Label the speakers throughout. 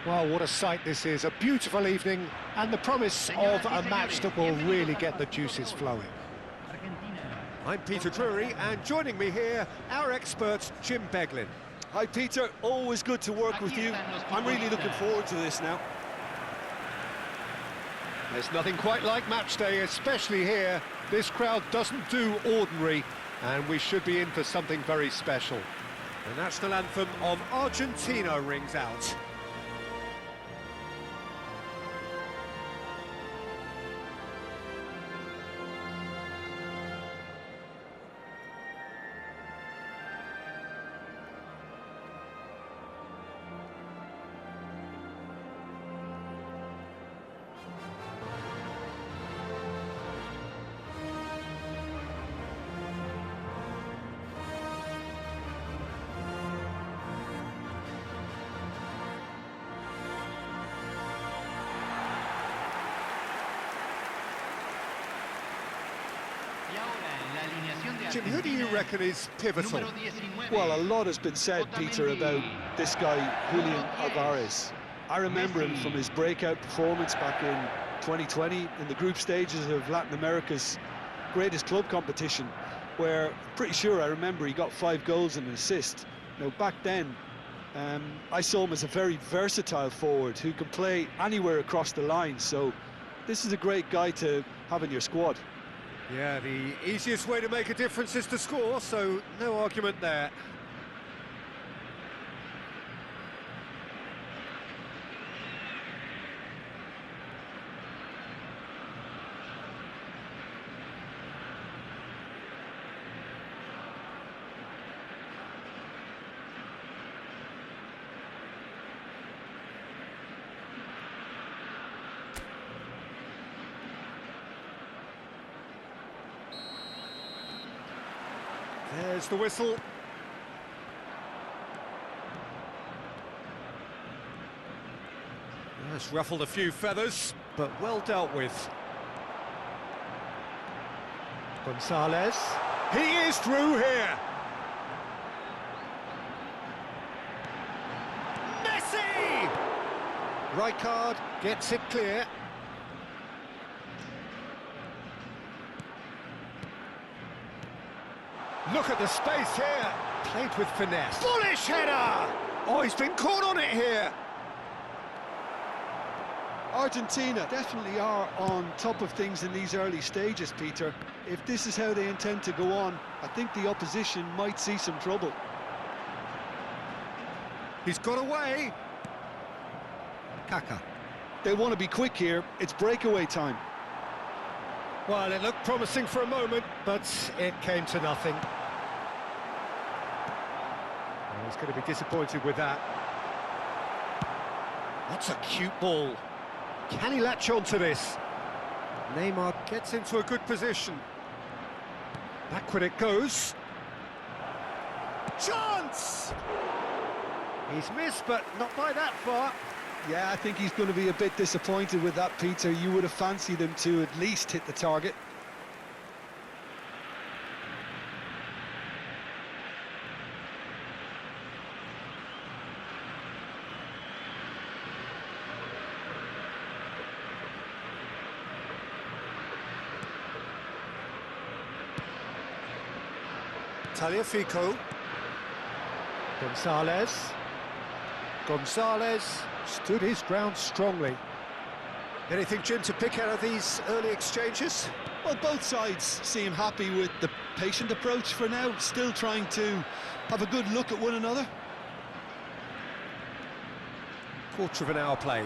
Speaker 1: Well, what a sight this is. A beautiful evening and the promise of a match that will really get the juices flowing. I'm Peter Drury, and joining me here, our expert, Jim Beglin.
Speaker 2: Hi Peter, always good to work with you. I'm really looking forward to this now.
Speaker 1: There's nothing quite like match day, especially here. This crowd doesn't do ordinary, and we should be in for something very special. The national anthem of Argentina rings out. Jim, who do you reckon is pivotal?
Speaker 2: Well, a lot has been said, Peter, about this guy, Julian Alvarez. I remember him from his breakout performance back in 2020 in the group stages of Latin America's greatest club competition, where pretty sure I remember he got 5 goals and an assist. Now, back then, I saw him as a very versatile forward who can play anywhere across the line, so this is a great guy to have in your squad.
Speaker 1: Yeah, the easiest way to make a difference is to score, so no argument there. There's the whistle. That's ruffled a few feathers, but well dealt with. Gonzalez. He is through here. Messi! Rijkaard gets it clear. Look at the space here. Played with finesse. Bullish header! Oh, he's been caught on it here.
Speaker 2: Argentina definitely are on top of things in these early stages, Peter. If this is how they intend to go on, I think the opposition might see some trouble.
Speaker 1: He's got away. Kaká.
Speaker 2: They want to be quick here. It's breakaway time.
Speaker 1: Well, it looked promising for a moment, but it came to nothing. Oh, he's going to be disappointed with that. That's a cute ball. Can he latch on to this? Neymar gets into a good position. Backward it goes. Chance! He's missed, but not by that far.
Speaker 2: Yeah, I think he's going to be a bit disappointed with that, Peter. You would have fancied him to at least hit the target.
Speaker 1: Tagliafico. Gonzalez. Gonzalez stood his ground strongly. Anything, Jim, to pick out of these early exchanges?
Speaker 2: Well, both sides seem happy with the patient approach for now, still trying to have a good look at one another.
Speaker 1: Quarter of an hour played.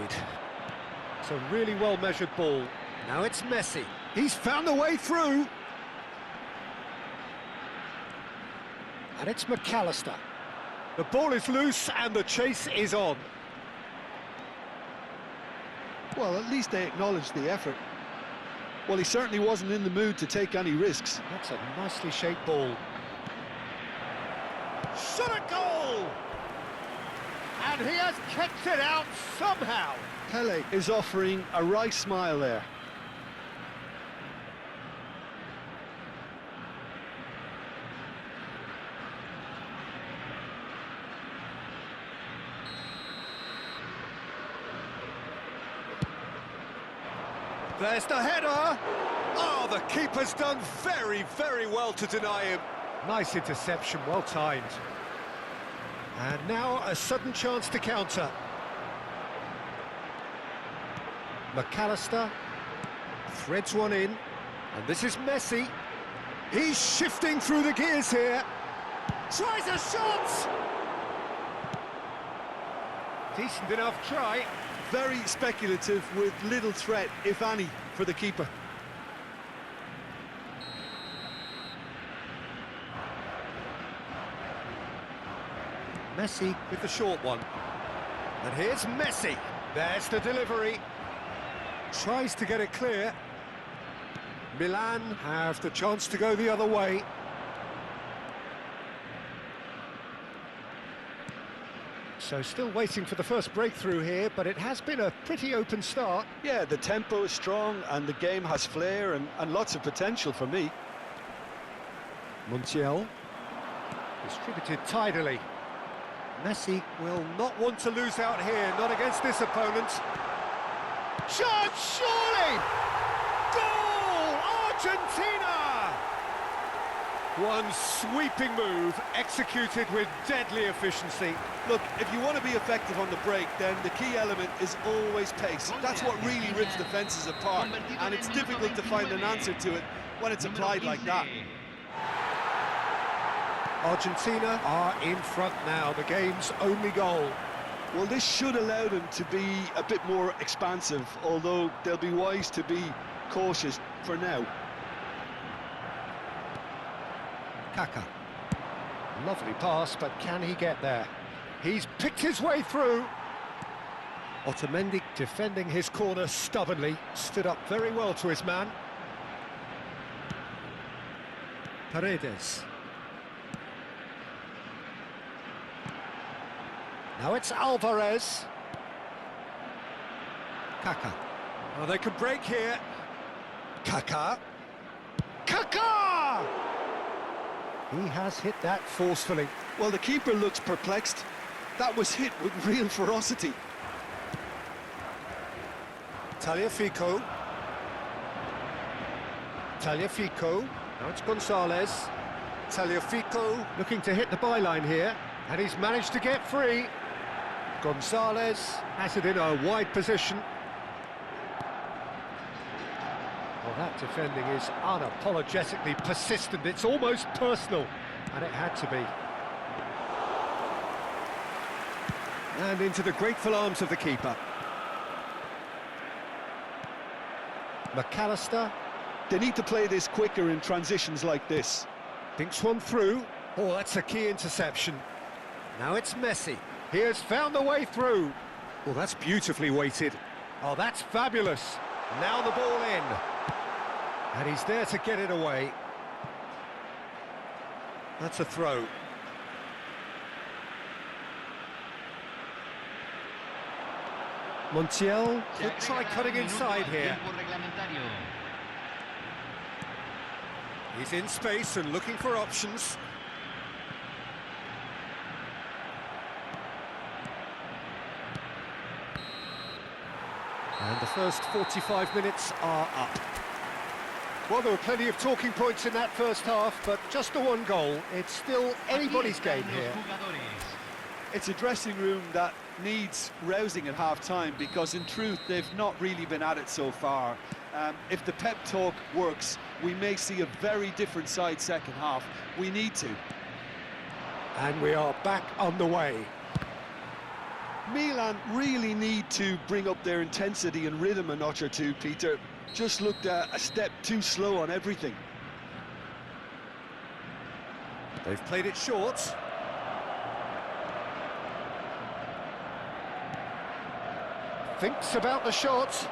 Speaker 1: It's a really well-measured ball. Now it's Messi. He's found the way through. And it's McAllister. The ball is loose and the chase is on.
Speaker 2: Well, at least they acknowledged the effort. Well, he certainly wasn't in the mood to take any risks.
Speaker 1: That's a nicely shaped ball. Shot a goal! And he has kicked it out somehow.
Speaker 2: Pele is offering a wry smile there.
Speaker 1: There's the header! Oh, the keeper's done very, very well to deny him. Nice interception, well timed. And now a sudden chance to counter. McAllister threads one in, and this is Messi. He's shifting through the gears here. Tries a shot! Decent enough try.
Speaker 2: Very speculative with little threat, if any, for the keeper.
Speaker 1: Messi with the short one. And here's Messi. There's the delivery. Tries to get it clear. Milan have the chance to go the other way. So still waiting for the first breakthrough here, but it has been a pretty open start.
Speaker 2: Yeah, the tempo is strong and the game has flair and lots of potential for me.
Speaker 1: Montiel distributed tidily. Messi will not want to lose out here, not against this opponent. Shot, surely! Goal! Argentina! One sweeping move, executed with deadly efficiency.
Speaker 2: Look, if you want to be effective on the break, then the key element is always pace. That's what really rips defences apart, and it's difficult to find an answer to it when it's applied like that.
Speaker 1: Argentina are in front now, the game's only goal.
Speaker 2: Well, this should allow them to be a bit more expansive, although they'll be wise to be cautious for now.
Speaker 1: Kaká. Lovely pass, but can he get there? He's picked his way through. Otamendi defending his corner stubbornly, stood up very well to his man. Paredes. Now it's Alvarez. Kaká. Oh, they can break here. Kaká. Kaká! He has hit that forcefully.
Speaker 2: Well, the keeper looks perplexed. That was hit with real ferocity.
Speaker 1: Tagliafico. Tagliafico. Now it's Gonzalez. Tagliafico looking to hit the byline here, and he's managed to get free. Gonzalez has it in a wide position. Well, that defending is unapologetically persistent. It's almost personal, and it had to be. And into the grateful arms of the keeper. McAllister.
Speaker 2: They need to play this quicker in transitions like this.
Speaker 1: Thinks one through. Oh, that's a key interception. Now it's Messi. He has found the way through. Well, that's beautifully weighted. Oh, that's fabulous. Now the ball in. And he's there to get it away. That's a throw. Montiel could try cutting inside here. He's in space and looking for options. And the first 45 minutes are up. Well, there were plenty of talking points in that first half, but just the one goal. It's still anybody's game here.
Speaker 2: It's a dressing room that needs rousing at half-time, because in truth they've not really been at it so far. If the pep talk works, we may see a very different side second half. We need to.
Speaker 1: And we are back on the way.
Speaker 2: Milan really need to bring up their intensity and rhythm a notch or two, Peter. Just looked a step too slow on everything.
Speaker 1: They've played it short. Thinks about the shot.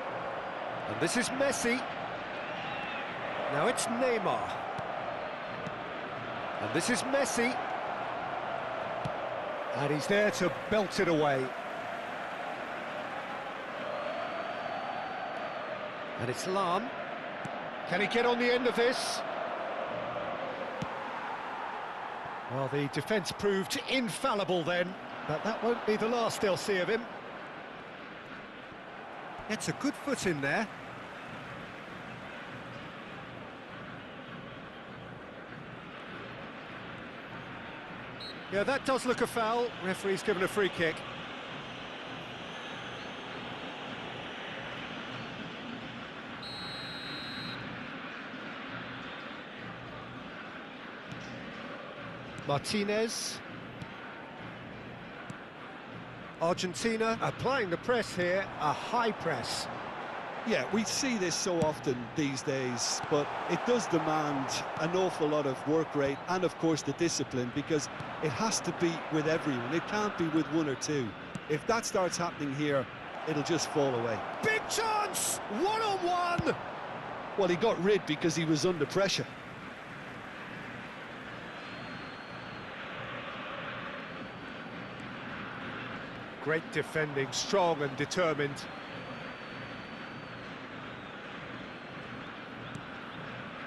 Speaker 1: And this is Messi. Now it's Neymar. And this is Messi. And he's there to belt it away. And it's Lahm. Can he get on the end of this? Well, the defence proved infallible then, but that won't be the last they'll see of him. Gets a good foot in there. Yeah, that does look a foul. Referee's given a free kick. Martinez. Argentina applying the press here, a high press.
Speaker 2: Yeah, we see this so often these days, but it does demand an awful lot of work rate and, of course, the discipline, because it has to be with everyone. It can't be with one or two. If that starts happening here, it'll just fall away.
Speaker 1: Big chance! One-on-one!
Speaker 2: Well, he got rid because he was under pressure.
Speaker 1: Great defending, strong and determined.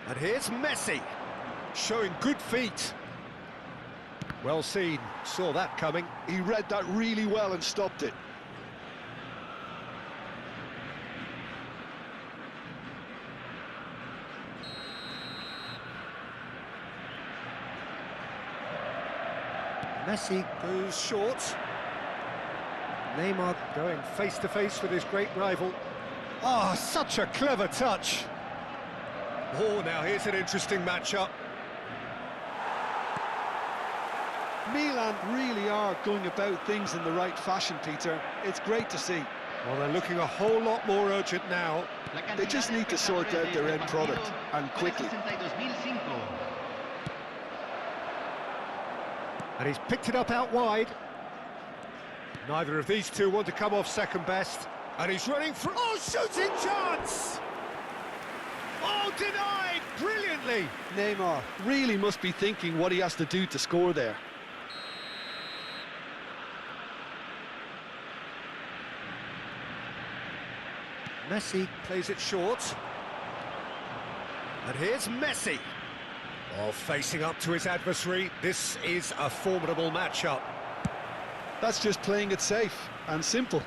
Speaker 1: And here's Messi, showing good feet. Well seen, saw that coming.
Speaker 2: He read that really well and stopped it.
Speaker 1: Messi goes short. Neymar going face-to-face with his great rival. Oh, such a clever touch. Oh, now here's an interesting matchup.
Speaker 2: Milan really are going about things in the right fashion, Peter. It's great to see.
Speaker 1: Well, they're looking a whole lot more urgent now.
Speaker 2: They just need to sort out their end product, and quickly.
Speaker 1: And he's picked it up out wide. Neither of these two want to come off second best. And he's running through. Oh, shooting chance! Oh, denied brilliantly.
Speaker 2: Neymar really must be thinking what he has to do to score there.
Speaker 1: Messi plays it short. And here's Messi. Oh, facing up to his adversary. This is a formidable matchup.
Speaker 2: That's just playing it safe and simple.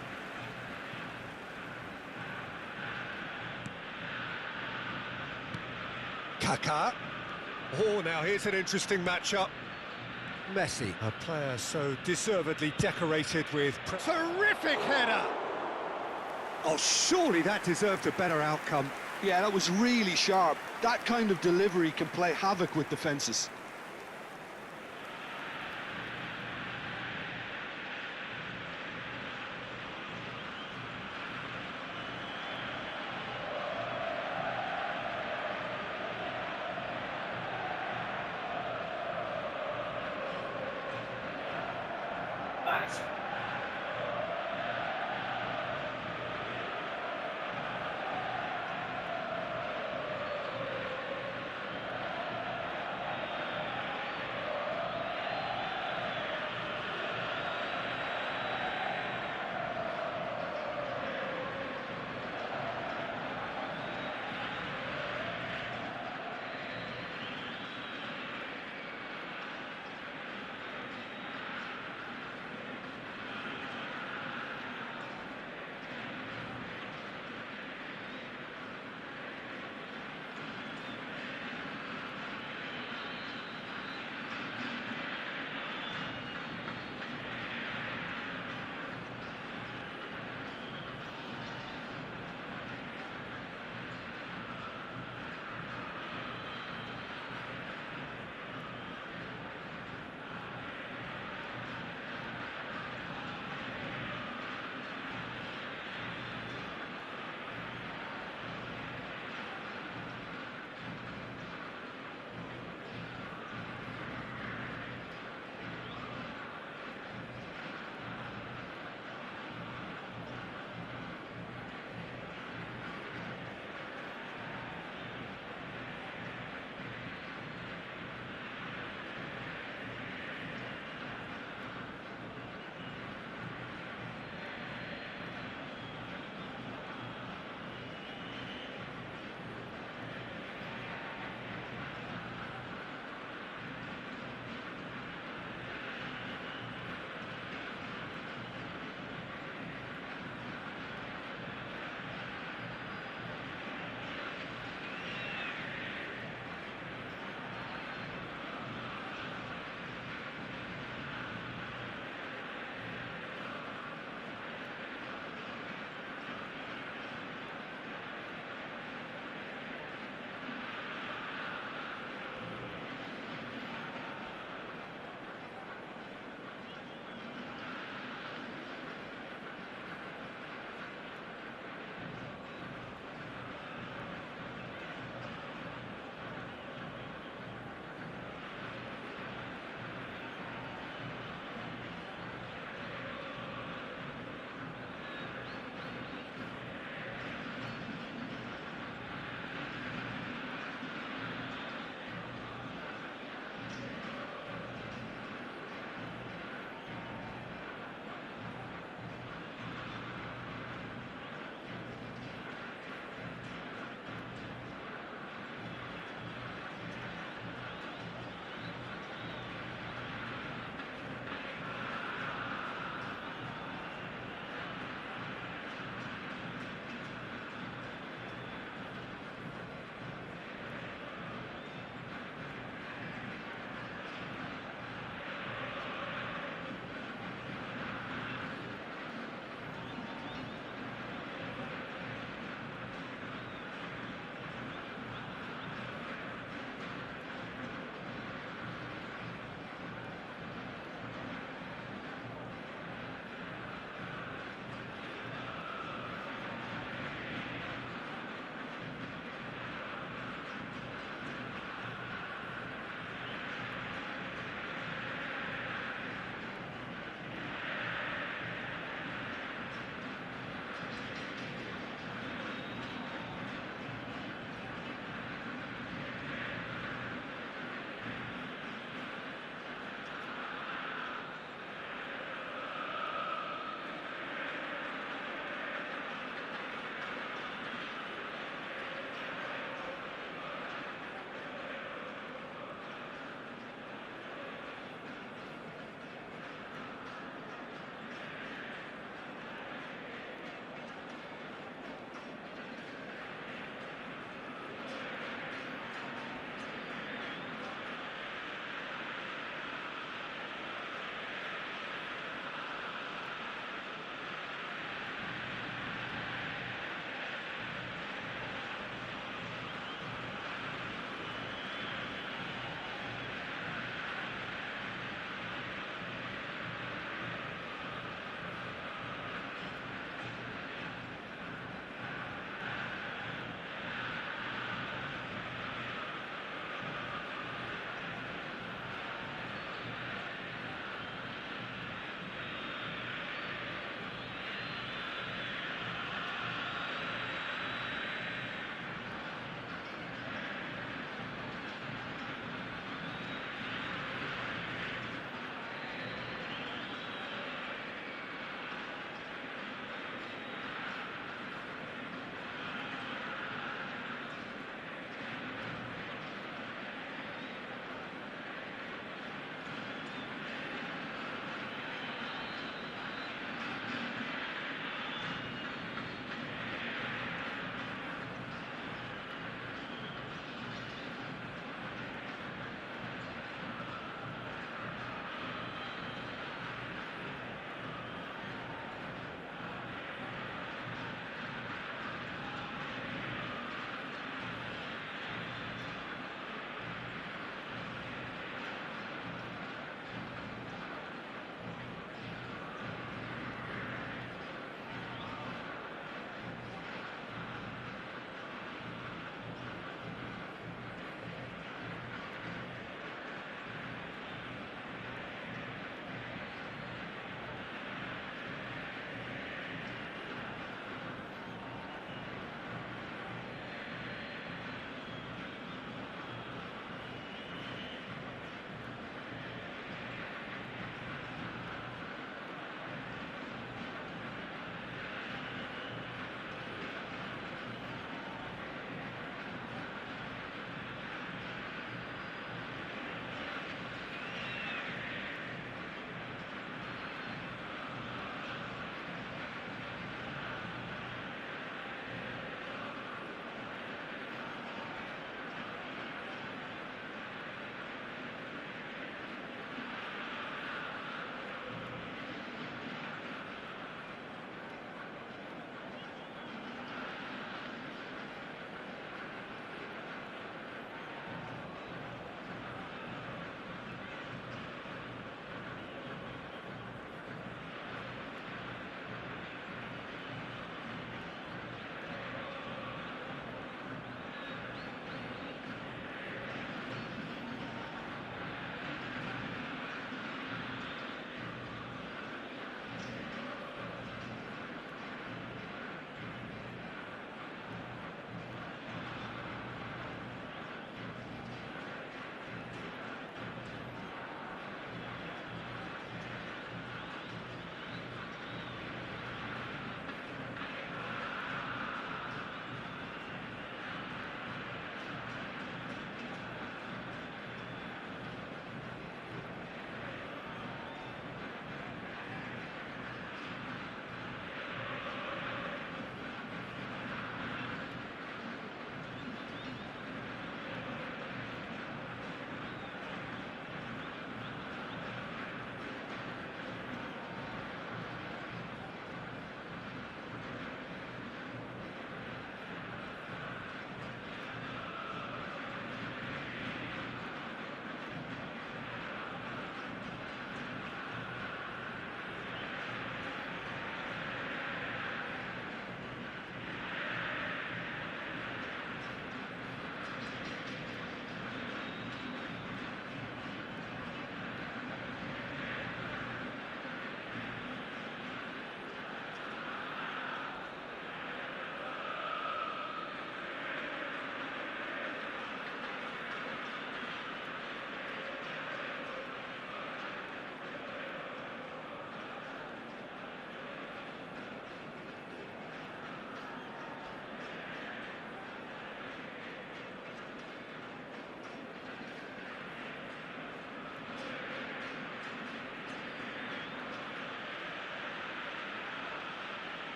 Speaker 1: Kaká. Oh, now here's an interesting matchup. Messi, a player so deservedly decorated with... Terrific header! Oh, surely that deserved a better outcome.
Speaker 2: Yeah, that was really sharp. That kind of delivery can play havoc with defences.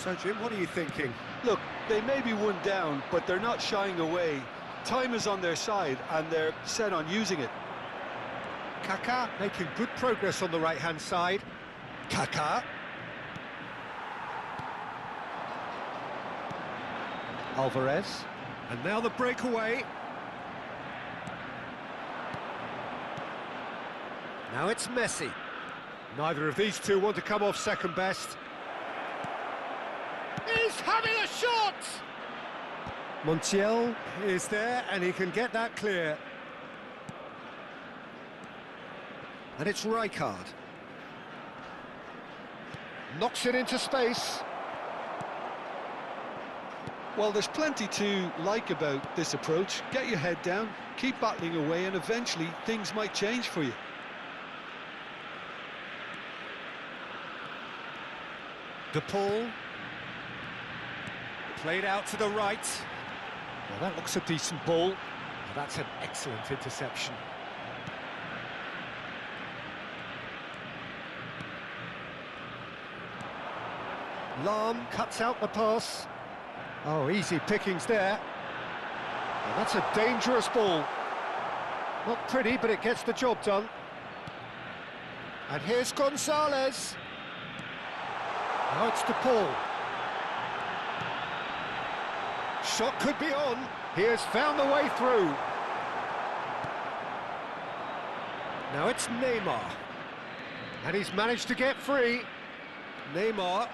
Speaker 1: So, Jim, what are you thinking?
Speaker 2: Look, they may be one down, but they're not shying away. Time is on their side, and they're set on using it.
Speaker 1: Kaká making good progress on the right-hand side. Kaká. Alvarez. And now the breakaway. Now it's Messi. Neither of these two want to come off second best. He's having a shot! Montiel is there, and he can get that clear. And it's Rijkaard. Knocks it into space.
Speaker 2: Well, there's plenty to like about this approach. Get your head down, keep battling away, and eventually things might change for you.
Speaker 1: De Paul. Played out to the right. Well, that looks a decent ball. Well, that's an excellent interception. Lahm cuts out the pass. Oh, easy pickings there. Well, that's a dangerous ball. Not pretty, but it gets the job done. And here's Gonzalez. Now it's De Paul. Shot could be on. He has found the way through. Now it's Neymar. And he's managed to get free. Neymar.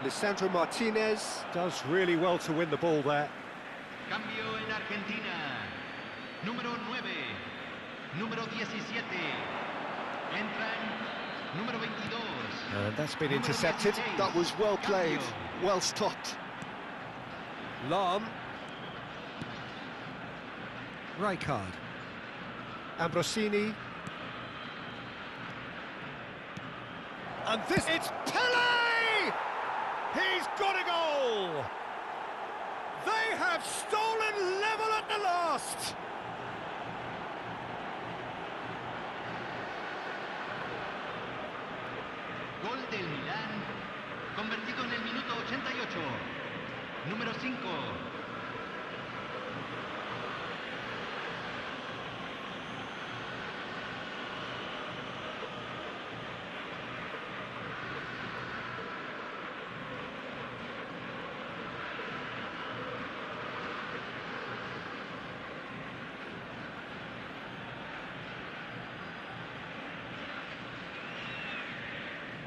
Speaker 1: Lisandro Martinez does really well to win the ball there.
Speaker 3: Cambio en Argentina. Número 9. Número 17. Entran número 22.
Speaker 1: And that's been intercepted.
Speaker 2: That was well played, well stopped.
Speaker 1: Lahm. Rijkaard. Ambrosini. And this, it's Pelé! He's got a goal! They have stolen level at the last!
Speaker 3: Gol del Milán, convertido en el minuto 88. Número 5.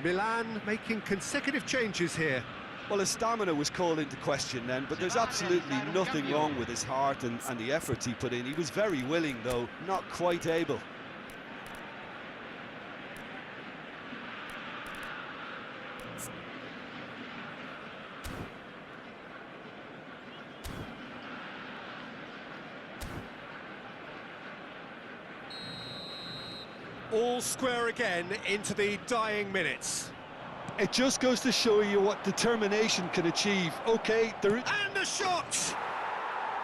Speaker 1: Milan making consecutive changes here.
Speaker 2: Well, his stamina was called into question then, but there's absolutely nothing wrong with his heart and the efforts he put in. He was very willing, though, not quite able.
Speaker 1: All square again into the dying minutes.
Speaker 2: It just goes to show you what determination can achieve. Okay, there is...
Speaker 1: And the shot!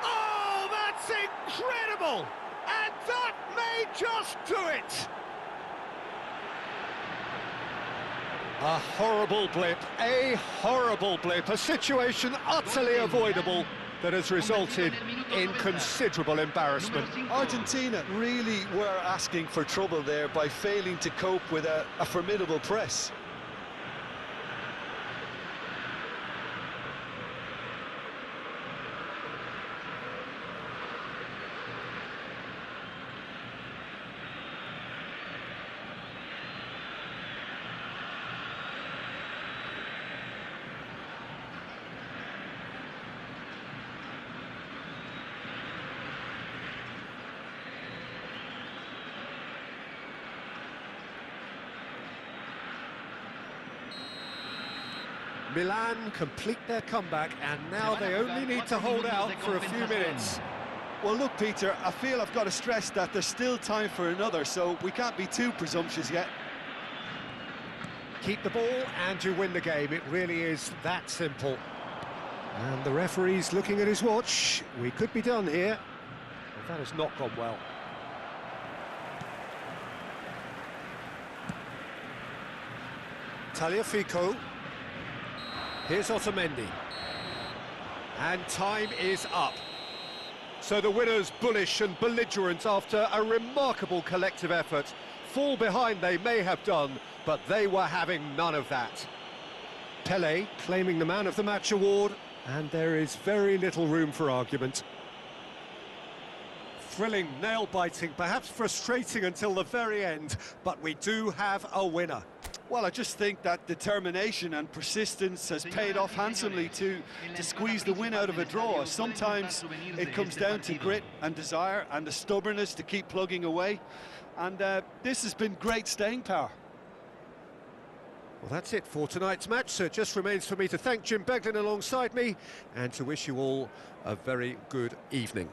Speaker 1: Oh, that's incredible! And that may just do it! A horrible blip, a situation utterly avoidable that has resulted in considerable embarrassment.
Speaker 2: Argentina really were asking for trouble there by failing to cope with a formidable press.
Speaker 1: Milan complete their comeback, and now they only need to hold out for a few minutes.
Speaker 2: Well, look, Peter, I feel I've got to stress that there's still time for another, so we can't be too presumptuous yet.
Speaker 1: Keep the ball and you win the game. It really is that simple. And the referee's looking at his watch. We could be done here. But that has not gone well. Tagliafico. Here's Otamendi. And time is up. So the winners bullish and belligerent after a remarkable collective effort. Fall behind they may have done, but they were having none of that. Pele claiming the Man of the Match award, and there is very little room for argument. Thrilling, nail-biting, perhaps frustrating until the very end, but we do have a winner.
Speaker 2: Well, I just think that determination and persistence has paid off handsomely to squeeze the win out of a draw. Sometimes it comes down to grit and desire and the stubbornness to keep plugging away. And this has been great staying power.
Speaker 1: Well, that's it for tonight's match, so it just remains for me to thank Jim Beglin alongside me and to wish you all a very good evening.